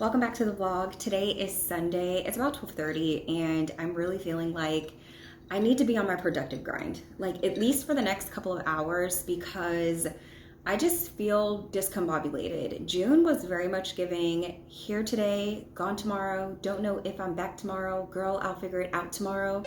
Welcome back to the vlog. Today is Sunday. It's about 12:30 and I'm really feeling like I need to be on my productive grind, like at least for the next couple of hours, because I just feel discombobulated. June was very much giving here today, gone tomorrow, don't know if I'm back tomorrow, girl, I'll figure it out tomorrow.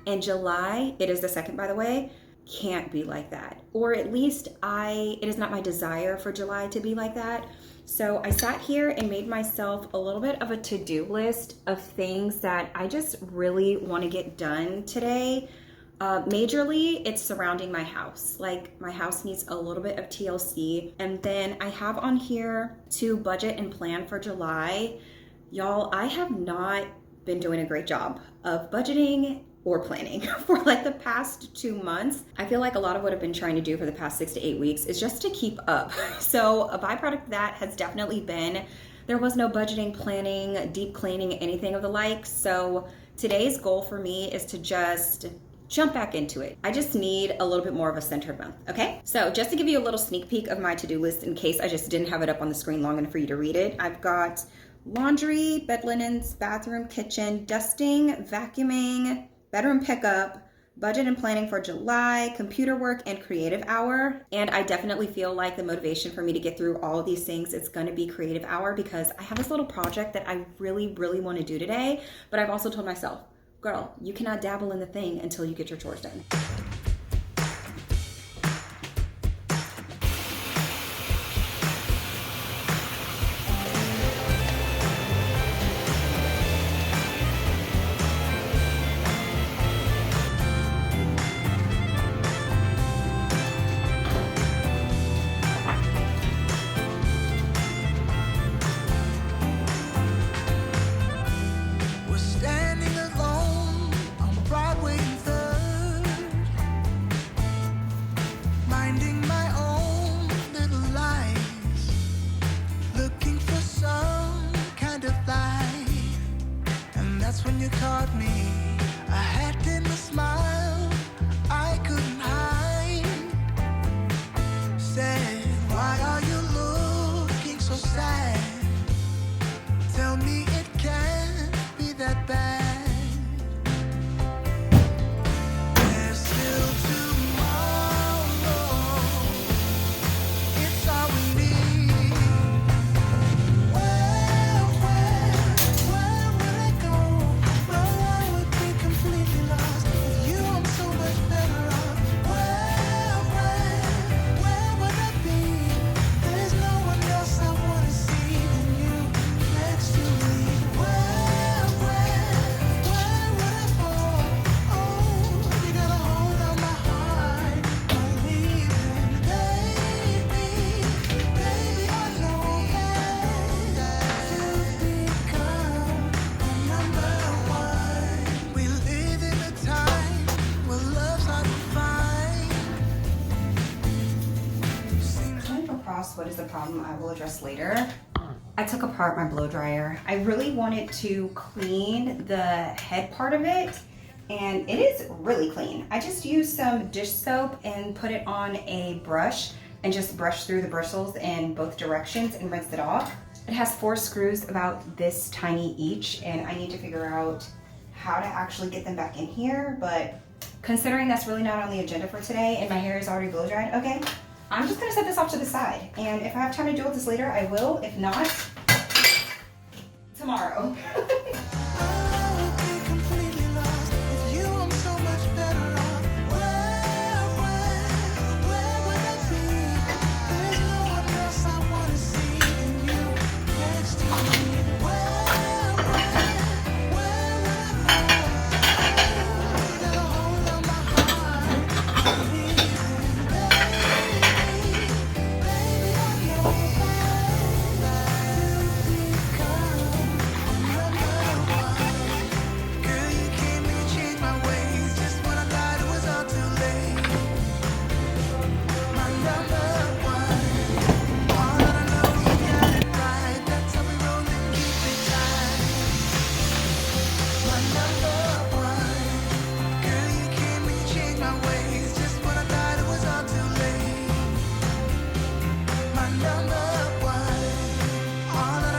And July, it is the 2nd by the way, can't be like that. Or at least it is not my desire for July to be like that. So I sat here and made myself a little bit of a to-do list of things that I just really want to get done today. Majorly, it's surrounding my house. Like my house needs a little bit of TLC. And then I have on here to budget and plan for July. Y'all, I have not been doing a great job of budgeting or planning for like the past 2 months. I feel like a lot of what I've been trying to do for the past 6 to 8 weeks is just to keep up. So a byproduct of that has definitely been there was no budgeting, planning, deep cleaning, anything of the like. So today's goal for me is to just jump back into it. I just need a little bit more of a centered month, okay? So just to give you a little sneak peek of my to-do list in case I just didn't have it up on the screen long enough for you to read it, I've got laundry, bed linens, bathroom, kitchen, dusting, vacuuming, bedroom pickup, budget and planning for July, computer work, and creative hour. And I definitely feel like the motivation for me to get through all of these things, it's gonna be creative hour, because I have this little project that I really, really wanna do today, but I've also told myself, girl, you cannot dabble in the thing until you get your chores done. When you caught me, I had in a smile I couldn't hide. Said, why are you looking so sad? Tell me it can't be that bad. There's still tomorrow. It's all we need. Where would I go? Well, I would be completely lost. With you, I'm so much better off. Where would I be? There's no one else I wanna see than you next to me. Where would I fall? Oh, you got a hold on my heart. I'm leaving, baby, I know that you've become my number one. We live in a time where love's hard to find. Kind of across what is the problem I will address later. I took apart my blow dryer. I really wanted to clean the head part of it, and it is really clean. I just used some dish soap and put it on a brush and just brushed through the bristles in both directions and rinsed it off. It has 4 screws about this tiny each, and I need to figure out how to actually get them back in here, but considering that's really not on the agenda for today and my hair is already blow dried, okay, I'm just gonna set this off to the side. And if I have time to deal with this later, I will. If not, tomorrow. I would be completely lost. With you, I'm so much better off. Where would I be? There's no one else I wanna see than you next to me. Where would I fall? You got a hold on my heart. I'm leaving, baby, I know that you've become number one. Girl, you came and you changed my ways. Just when I thought it was all too late. My number one. All that I know, you got it right. That's how we roll and keep it tight. My number one. Girl, you came and you changed my ways. Just when I thought it was all too late. My number one. All that I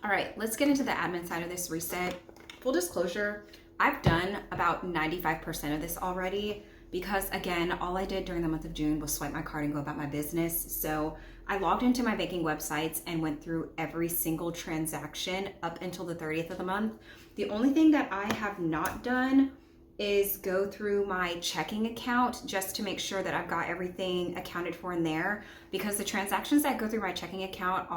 All right, let's get into the admin side of this reset. Full disclosure, I've done about 95% of this already because, again, all I did during the month of June was swipe my card and go about my business. So I logged into my banking websites and went through every single transaction up until the 30th of the month. The only thing that I have not done is go through my checking account just to make sure that I've got everything accounted for in there, because the transactions that go through my checking account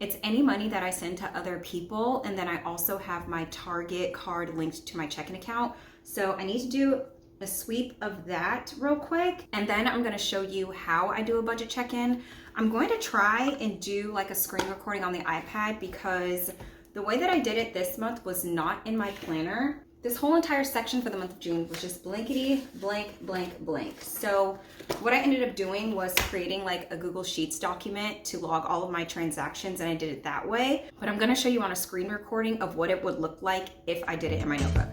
it's any money that I send to other people, and then I also have my Target card linked to my checking account. So I need to do a sweep of that real quick, and then I'm going to show you how I do a budget check-in. I'm going to try and do like a screen recording on the iPad because the way that I did it this month was not in my planner. This whole entire section for the month of June was just blankety blank blank blank. So what I ended up doing was creating like a Google Sheets document to log all of my transactions, and I did it that way. But I'm going to show you on a screen recording of what it would look like if I did it in my notebook.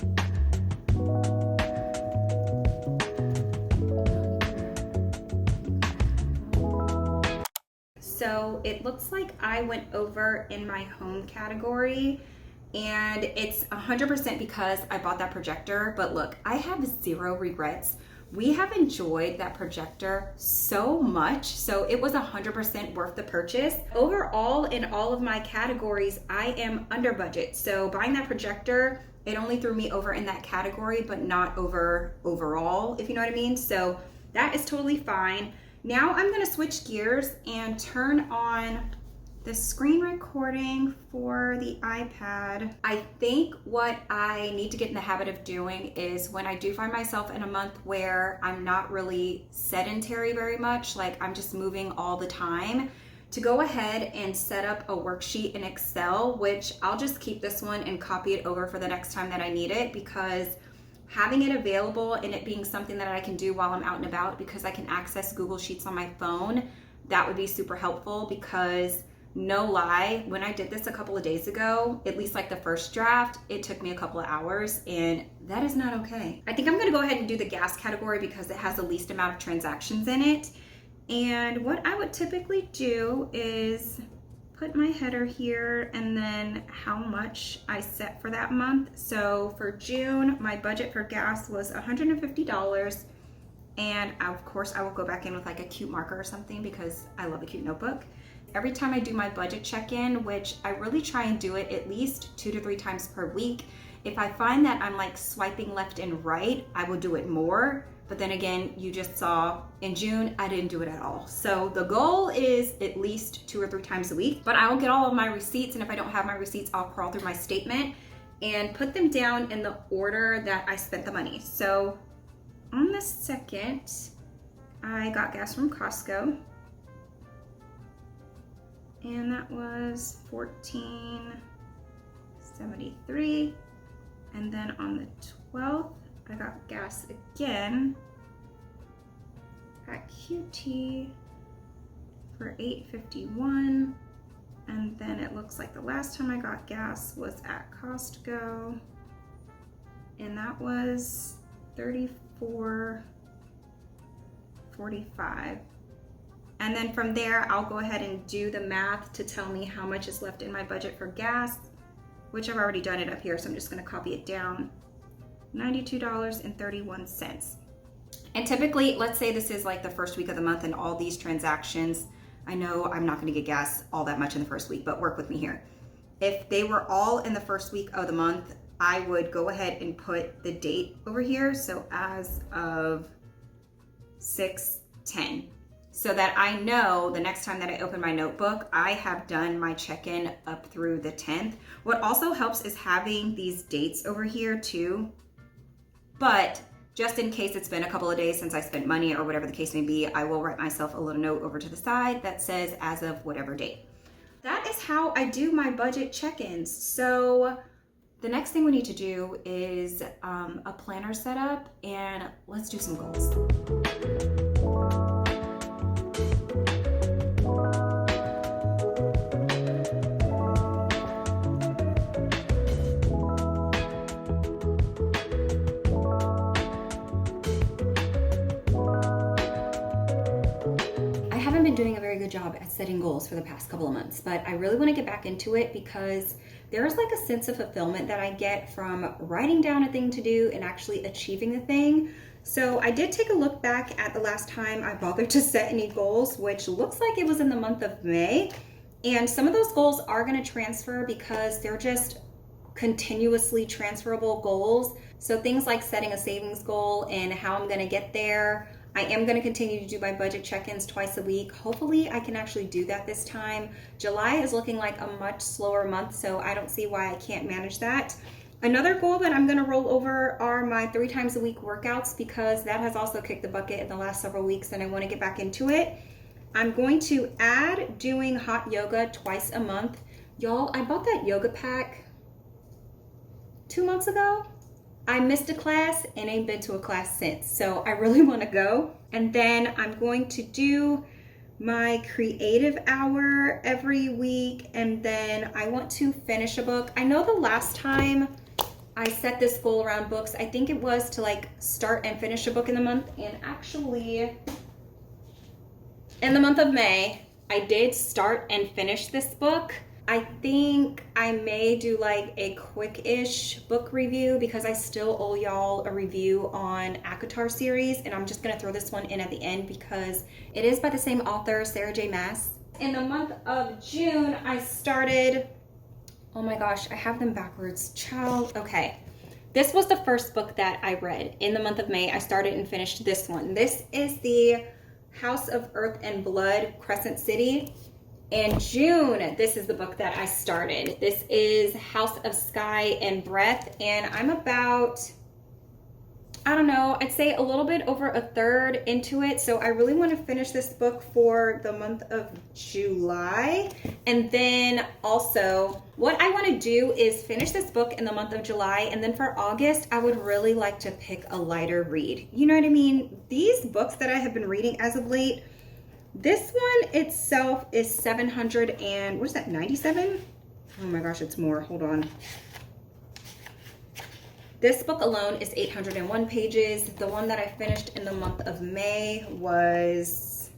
So it looks like I went over in my home category, and it's 100% because I bought that projector. But look, I have zero regrets. We have enjoyed that projector so much, so it was 100% worth the purchase. Overall, in all of my categories, I am under budget. So buying that projector, it only threw me over in that category, but not over overall, if you know what I mean. So that is totally fine. Now I'm gonna switch gears and turn on the screen recording for the iPad. I think what I need to get in the habit of doing is when I do find myself in a month where I'm not really sedentary very much, like I'm just moving all the time, to go ahead and set up a worksheet in Excel, which I'll just keep this one and copy it over for the next time that I need it, because having it available and it being something that I can do while I'm out and about, because I can access Google Sheets on my phone, that would be super helpful. Because no lie, when I did this a couple of days ago, at least like the first draft, it took me a couple of hours, and that is not okay. I think I'm gonna go ahead and do the gas category because it has the least amount of transactions in it. And what I would typically do is put my header here and then how much I set for that month. So for June, my budget for gas was $150. And of course I will go back in with like a cute marker or something because I love a cute notebook. Every time I do my budget check-in, which I really try and do it at least 2 to 3 times per week, if I find that I'm like swiping left and right, I will do it more. But then again, you just saw in June, I didn't do it at all. So the goal is at least 2 or 3 times a week, but I will get all of my receipts. And if I don't have my receipts, I'll crawl through my statement and put them down in the order that I spent the money. So on the 2nd, I got gas from Costco, and that was $14.73. And then on the 12th, I got gas again at QT for $8.51. And then it looks like the last time I got gas was at Costco, and that was $34.45. And then from there, I'll go ahead and do the math to tell me how much is left in my budget for gas, which I've already done it up here, so I'm just gonna copy it down. $92.31. And typically, let's say this is like the first week of the month and all these transactions, I know I'm not gonna get gas all that much in the first week, but work with me here. If they were all in the first week of the month, I would go ahead and put the date over here. So as of 6/10, so that I know the next time that I open my notebook, I have done my check-in up through the 10th. What also helps is having these dates over here too. But just in case it's been a couple of days since I spent money or whatever the case may be, I will write myself a little note over to the side that says as of whatever date. That is how I do my budget check-ins. So the next thing we need to do is a planner setup, and let's do some goals. good job at setting goals for the past couple of months, but I really want to get back into it because there's like a sense of fulfillment that I get from writing down a thing to do and actually achieving the thing. So I did take a look back at the last time I bothered to set any goals, which looks like it was in the month of May. And some of those goals are going to transfer because they're just continuously transferable goals. So things like setting a savings goal and how I'm going to get there. I am going to continue to do my budget check-ins twice a week. Hopefully I can actually do that this time. July is looking like a much slower month, so I don't see why I can't manage that. Another goal that I'm going to roll over are my 3 times a week workouts, because that has also kicked the bucket in the last several weeks and I want to get back into it. I'm going to add doing hot yoga twice a month. Y'all, I bought that yoga pack 2 months ago. I missed a class and ain't been to a class since, so I really want to go. And then I'm going to do my creative hour every week, and then I want to finish a book. I know the last time I set this goal around books, I think it was to like start and finish a book in the month, and actually in the month of May, I did start and finish this book. I think I may do like a quick-ish book review because I still owe y'all a review on ACOTAR series, and I'm just gonna throw this one in at the end because it is by the same author, Sarah J. Maas. In the month of June, I started, oh my gosh, I have them backwards, child. Okay, this was the first book that I read. In the month of May, I started and finished this one. This is the House of Earth and Blood, Crescent City. In June, this is the book that I started. This is House of Sky and Breath, and I'm about, I don't know, I'd say a little bit over a third into it. So I really want to finish this book for the month of July. And then also what I want to do is finish this book in the month of July. And then for August, I would really like to pick a lighter read. You know what I mean? These books that I have been reading as of late, this one itself is 700 and, what is that, 97? Oh my gosh, it's more. Hold on. This book alone is 801 pages. The one that I finished in the month of May was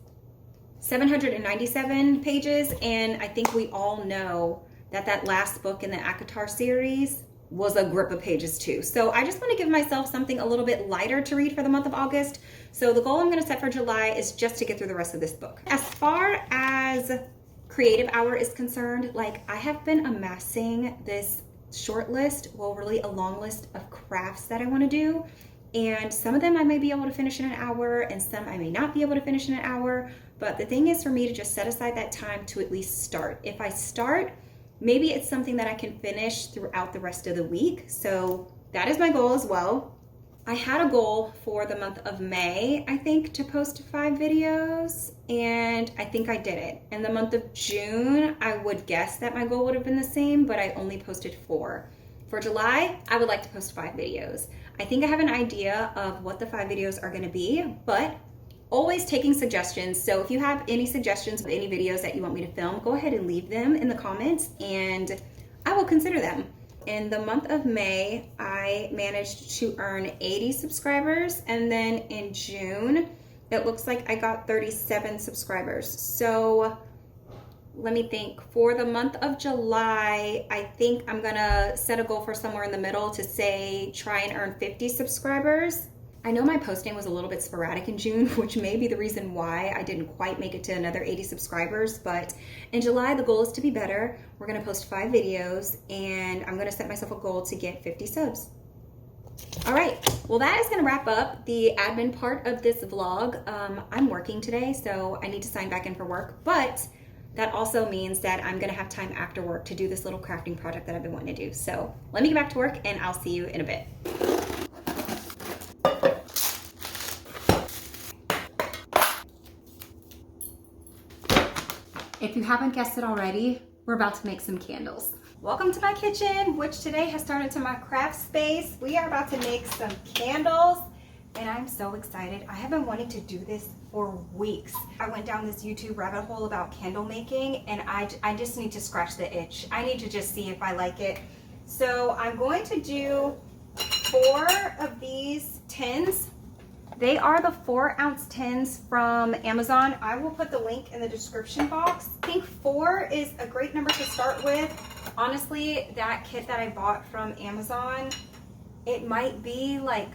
797 pages. And I think we all know that that last book in the ACOTAR series was a grip of pages too. So I just want to give myself something a little bit lighter to read for the month of August. So the goal I'm going to set for July is just to get through the rest of this book. As far as creative hour is concerned, like I have been amassing this short list, well, really a long list of crafts that I want to do. And some of them I may be able to finish in an hour and some I may not be able to finish in an hour. But the thing is for me to just set aside that time to at least start. If I start, maybe it's something that I can finish throughout the rest of the week. So that is my goal as well. I had a goal for the month of May, I think, to post 5 videos, and I think I did it. In the month of June, I would guess that my goal would have been the same, but I only posted 4. For July, I would like to post 5 videos. I think I have an idea of what the 5 videos are gonna be, but always taking suggestions. So if you have any suggestions of any videos that you want me to film, go ahead and leave them in the comments and I will consider them. In the month of May, I managed to earn 80 subscribers, and then in June, it looks like I got 37 subscribers. So let me think. For the month of July, I think I'm gonna set a goal for somewhere in the middle to say try and earn 50 subscribers. I know my posting was a little bit sporadic in June, which may be the reason why I didn't quite make it to another 80 subscribers, but in July, the goal is to be better. We're gonna post 5 videos, and I'm gonna set myself a goal to get 50 subs. All right, well, that is gonna wrap up the admin part of this vlog. I'm working today, so I need to sign back in for work, but that also means that I'm gonna have time after work to do this little crafting project that I've been wanting to do. So let me get back to work, and I'll see you in a bit. If you haven't guessed it already, we're about to make some candles. Welcome to my kitchen, which today has turned into my craft space. We are about to make some candles, and I'm so excited. I have been wanting to do this for weeks. I went down this YouTube rabbit hole about candle making, and I just need to scratch the itch. I need to just see if I like it. So I'm going to do 4 of these tins. They are the 4-ounce tins from Amazon. I will put the link in the description box. I think 4 is a great number to start with. Honestly, that kit that I bought from Amazon, it might be like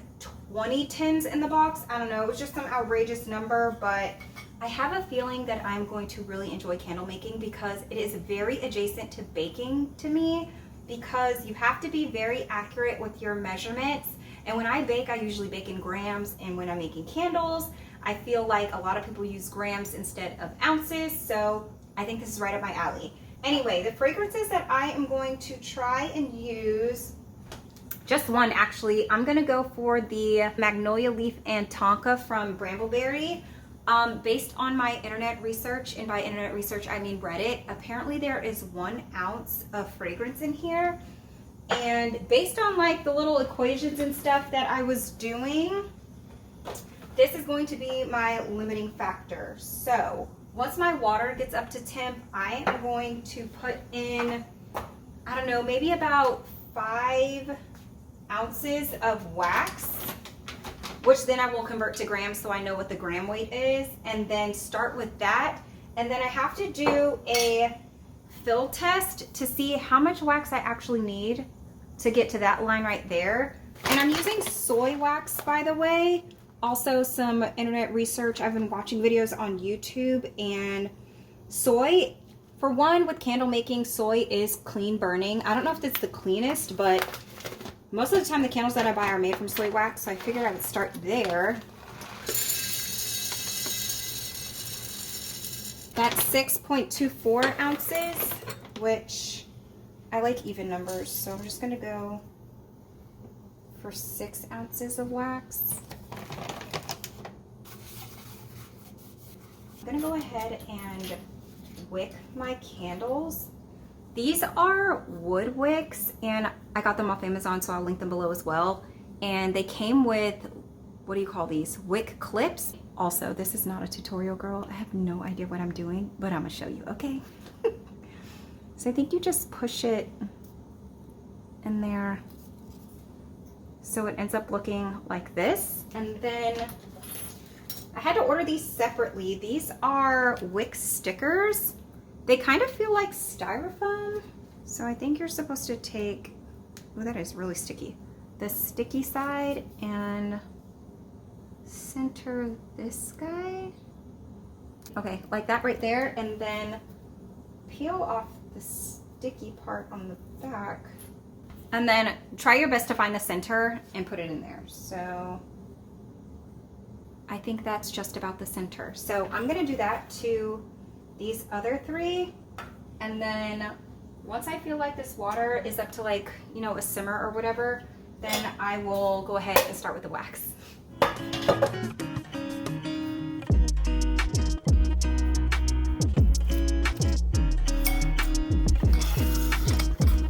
20 tins in the box. I don't know, it was just some outrageous number, but I have a feeling that I'm going to really enjoy candle making because it is very adjacent to baking to me, because you have to be very accurate with your measurements. And when I bake, I usually bake in grams, and when I'm making candles, I feel like a lot of people use grams instead of ounces, so I think this is right up my alley. Anyway, the fragrances that I am going to try and use, just one actually. I'm gonna go for the Magnolia Leaf and Tonka from Brambleberry. Based on my internet research, and by internet research I mean Reddit, apparently there is 1 ounce of fragrance in here. And based on like the little equations and stuff that I was doing, this is going to be my limiting factor. So once my water gets up to temp, I am going to put in, I don't know, maybe about 5 ounces of wax, which then I will convert to grams so I know what the gram weight is, and then start with that. And then I have to do a fill test to see how much wax I actually need to get to that line right there. And I'm using soy wax, by the way. Also some internet research. I've been watching videos on YouTube, and soy, for one, with candle making, soy is clean burning. I don't know if it's the cleanest, but most of the time the candles that I buy are made from soy wax, so I figured I would start there. That's 6.24 ounces, which I like even numbers, so I'm just gonna go for 6 ounces of wax. I'm gonna go ahead and wick my candles. These are wood wicks, and I got them off Amazon, so I'll link them below as well. And they came with, what do you call these? Wick clips. Also, this is not a tutorial, girl. I have no idea what I'm doing, but I'm gonna show you, okay? So I think you just push it in there so it ends up looking like this. And then I had to order these separately. These are wick stickers. They kind of feel like styrofoam. So I think you're supposed to take, oh, that is really sticky, the sticky side and center this guy. Okay, like that right there, and then peel off the sticky part on the back. And then try your best to find the center and put it in there. So I think that's just about the center. So I'm gonna do that to these other 3. And then once I feel like this water is up to, like, you know, a simmer or whatever, then I will go ahead and start with the wax.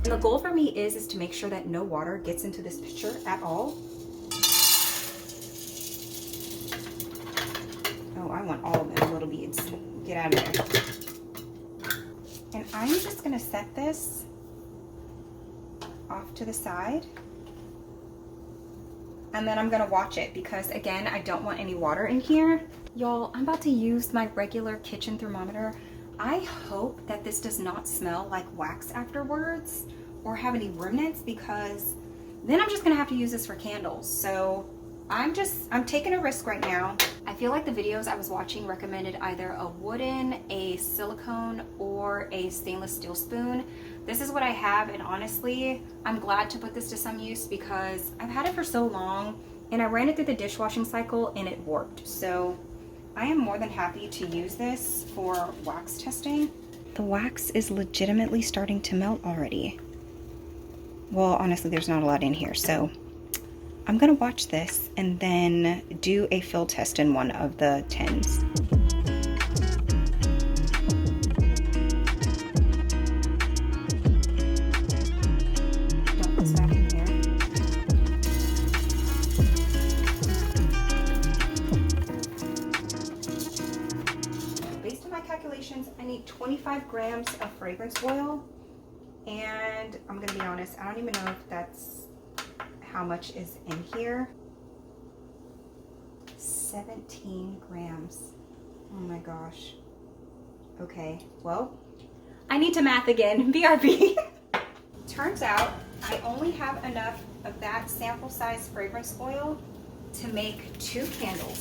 And the goal for me is to make sure that no water gets into this picture at all. Oh, I want all of them little beads. Get out of there. And I'm just gonna set this off to the side. And then I'm gonna watch it because, again, I don't want any water in here. Y'all, I'm about to use my regular kitchen thermometer. I hope that this does not smell like wax afterwards or have any remnants, because then I'm just gonna have to use this for candles. So I'm taking a risk right now. I feel like the videos I was watching recommended either a wooden, a silicone, or a stainless steel spoon. This is what I have, and honestly, I'm glad to put this to some use because I've had it for so long, and I ran it through the dishwashing cycle and it warped. So I am more than happy to use this for wax testing. The wax is legitimately starting to melt already. Well, honestly, there's not a lot in here, so I'm gonna watch this and then do a fill test in one of the tins. Dump this back in here. Based on my calculations, I need 25 grams of fragrance oil, and I'm gonna be honest, I don't even know if that's how much is in here. 17 grams. Oh my gosh. Okay, well, I need to math again. BRB. Turns out I only have enough of that sample size fragrance oil to make 2 candles.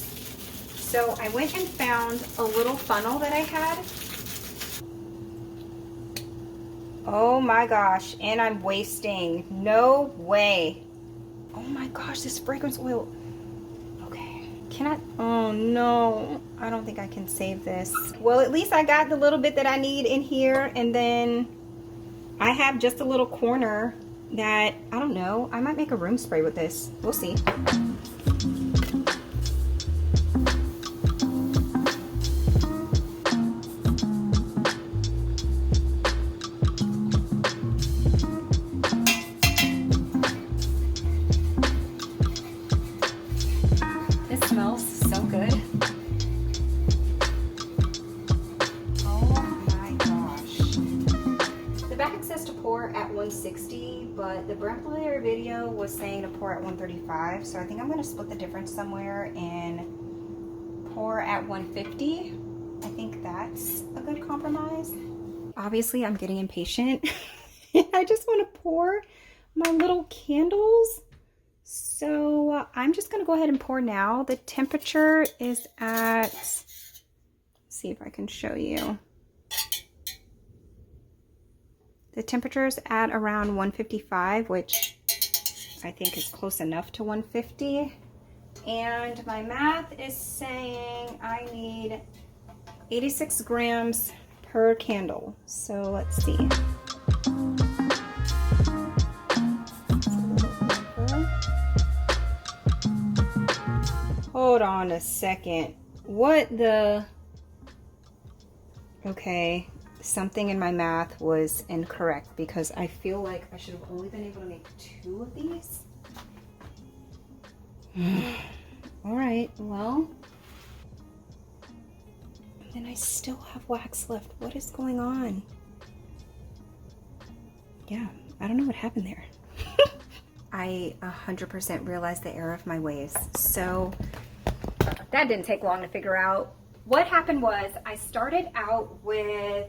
So I went and found a little funnel that I had. Oh my gosh, and I'm wasting. No way. Oh my gosh, this fragrance oil. Okay, can I? Oh no, I don't think I can save this. Well, at least I got the little bit that I need in here, and then I have just a little corner that, I don't know, I might make a room spray with this. We'll see. This smells so good. Oh my gosh. The back says to pour at 160, but the Brempler video was saying to pour at 135, so I think I'm going to split the difference somewhere and pour at 150. I think that's a good compromise. Obviously, I'm getting impatient. I just want to pour my little candles. So I'm just going to go ahead and pour now. The temperature is at, let's see if I can show you. The temperature is at around 155, which I think is close enough to 150. And my math is saying I need 86 grams per candle. So let's see. Hold on a second. What the? Okay, something in my math was incorrect because I feel like I should have only been able to make 2 of these. All right, well, then I still have wax left. What is going on? Yeah, I don't know what happened there. I 100% realized the error of my ways. So that didn't take long to figure out. What happened was I started out with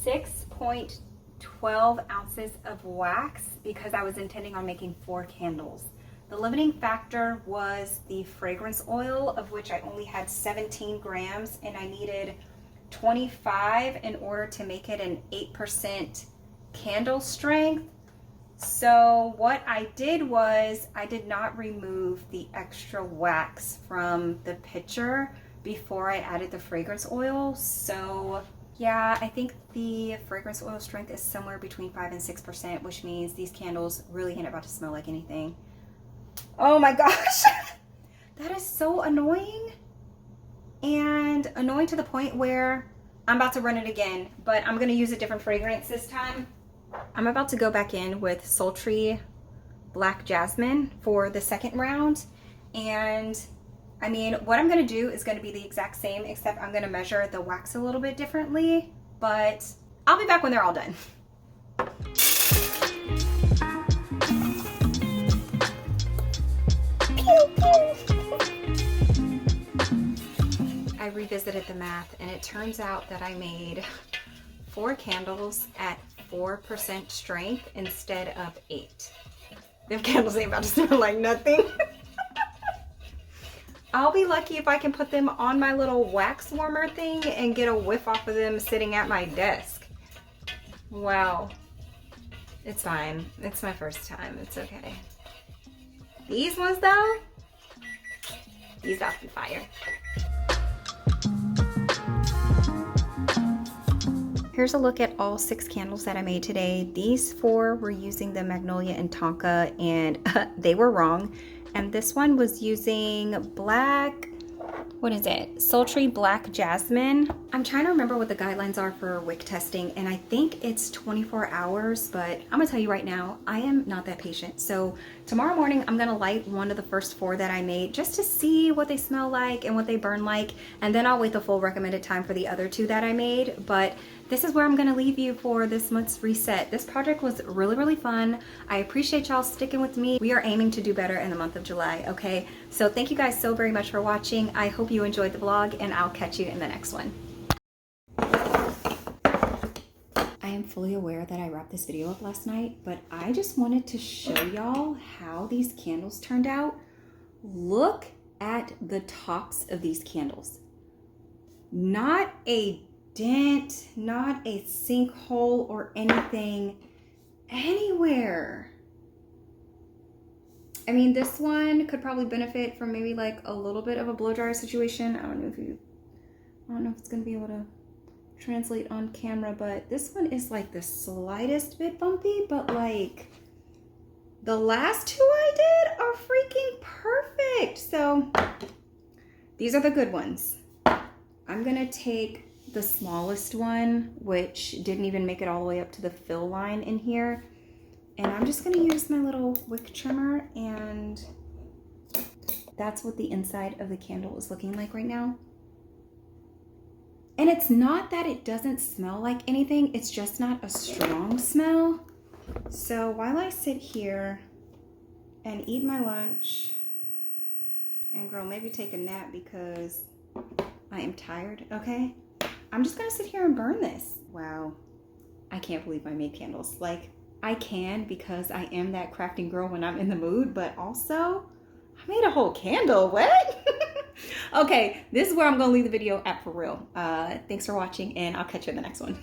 6.12 ounces of wax because I was intending on making 4 candles. The limiting factor was the fragrance oil, of which I only had 17 grams, and I needed 25 in order to make it an 8% candle strength. So what I did was I did not remove the extra wax from the pitcher before I added the fragrance oil. So yeah, I think the fragrance oil strength is somewhere between 5 and 6%, which means these candles really ain't about to smell like anything. Oh my gosh, that is so annoying, and annoying to the point where I'm about to run it again, but I'm gonna use a different fragrance this time. I'm about to go back in with Sultry Black Jasmine for the second round. And I mean, what I'm gonna do is gonna be the exact same, except I'm gonna measure the wax a little bit differently, but I'll be back when they're all done. I revisited the math, and it turns out that I made 4 candles at 4% strength instead of 8. Them candles ain't about to smell like nothing. I'll be lucky if I can put them on my little wax warmer thing and get a whiff off of them sitting at my desk. Wow. It's fine. It's my first time. It's okay. These ones though, these about to be fire. Here's a look at all 6 candles that I made today. These 4 were using the Magnolia and Tonka, and they were wrong. And this one was using black, what is it? Sultry Black Jasmine. I'm trying to remember what the guidelines are for wick testing, and I think it's 24 hours, but I'm gonna tell you right now, I am not that patient. So tomorrow morning, I'm gonna light one of the first 4 that I made just to see what they smell like and what they burn like, and then I'll wait the full recommended time for the other 2 that I made. But this is where I'm gonna leave you for this month's reset. This project was really, really fun. I appreciate y'all sticking with me. We are aiming to do better in the month of July, okay? So thank you guys so very much for watching. I hope you enjoyed the vlog, and I'll catch you in the next one. I am fully aware that I wrapped this video up last night, but I just wanted to show y'all how these candles turned out. Look at the tops of these candles. Not a dent, not a sinkhole or anything anywhere. I mean, this one could probably benefit from maybe like a little bit of a blow dryer situation. I don't know if it's gonna be able to translate on camera, but this one is like the slightest bit bumpy, but like the last two I did are freaking perfect. So these are the good ones. I'm gonna take the smallest one, which didn't even make it all the way up to the fill line in here, and I'm just gonna use my little wick trimmer, and that's what the inside of the candle is looking like right now. And it's not that it doesn't smell like anything, it's just not a strong smell. So while I sit here and eat my lunch and girl, maybe take a nap because I am tired, okay? I'm just gonna sit here and burn this. Wow, I can't believe I made candles. Like, I can because I am that crafting girl when I'm in the mood, but also I made a whole candle, what? Okay, this is where I'm gonna leave the video at for real. Thanks for watching, and I'll catch you in the next one.